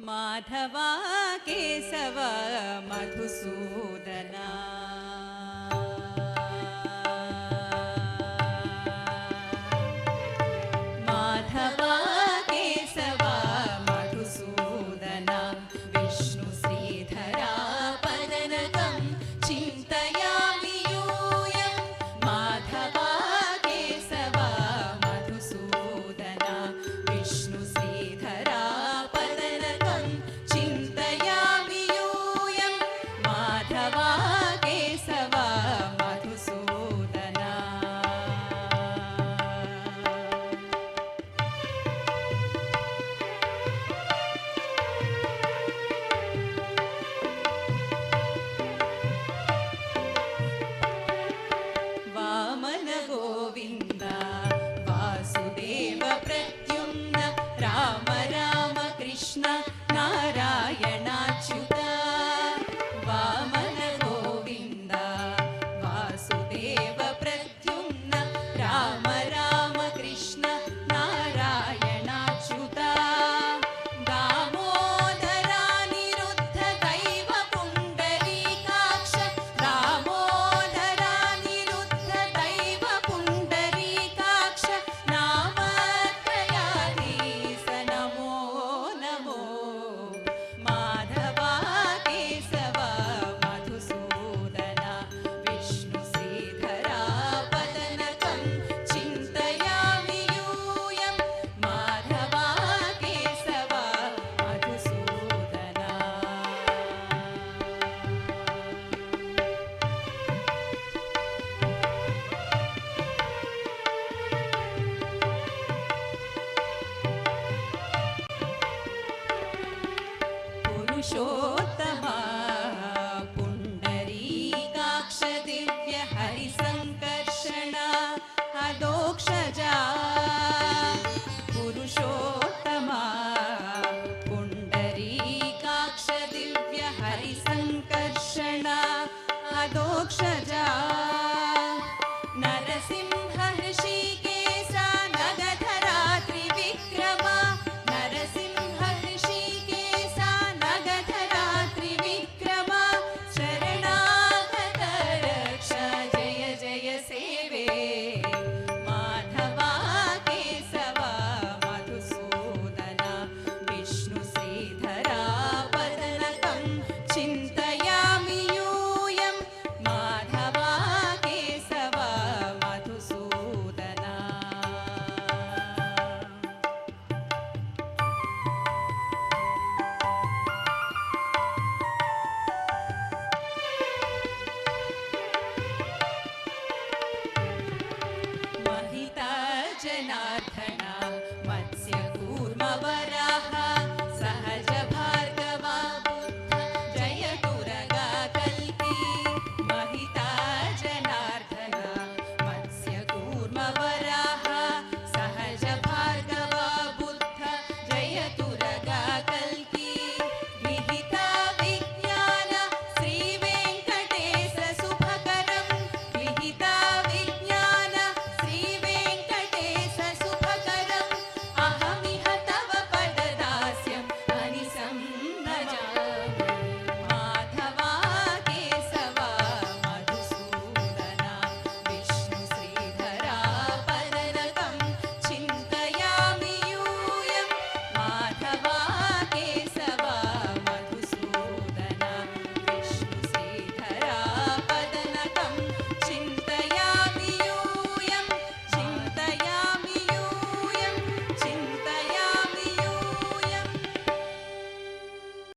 माधवा केशव मधुसूदना माधवा केशव मधुसूदना विष्णु श्रीधरा पदनकं चिन्तयामि यूयं माधवा केशव मधुसूदना विष्णु श्रीधरा पदनकं चिन्तयामि यूयं माधवा केशव मधुसूदना वामन गोविन्द वासुदेव प्रद्युम्न राम राम कृष्ण नारायणाच्युत वामन गोविन्द वासुदेव प्रद्युम्न राम राम कृष्ण नारायणाच्युत दामोदरानिरुद्ध दैव पुण्डरीकाक्ष दामोदरानिरुद्ध दैव पुण्डरीकाक्ष नामत्रयाधीश नमो नमो माधवा केशव मधुसूदना विष्णु श्रीधरा पदनकं चिन्तयामि यूयं माधवा केशव मधुसूदना पुरुषो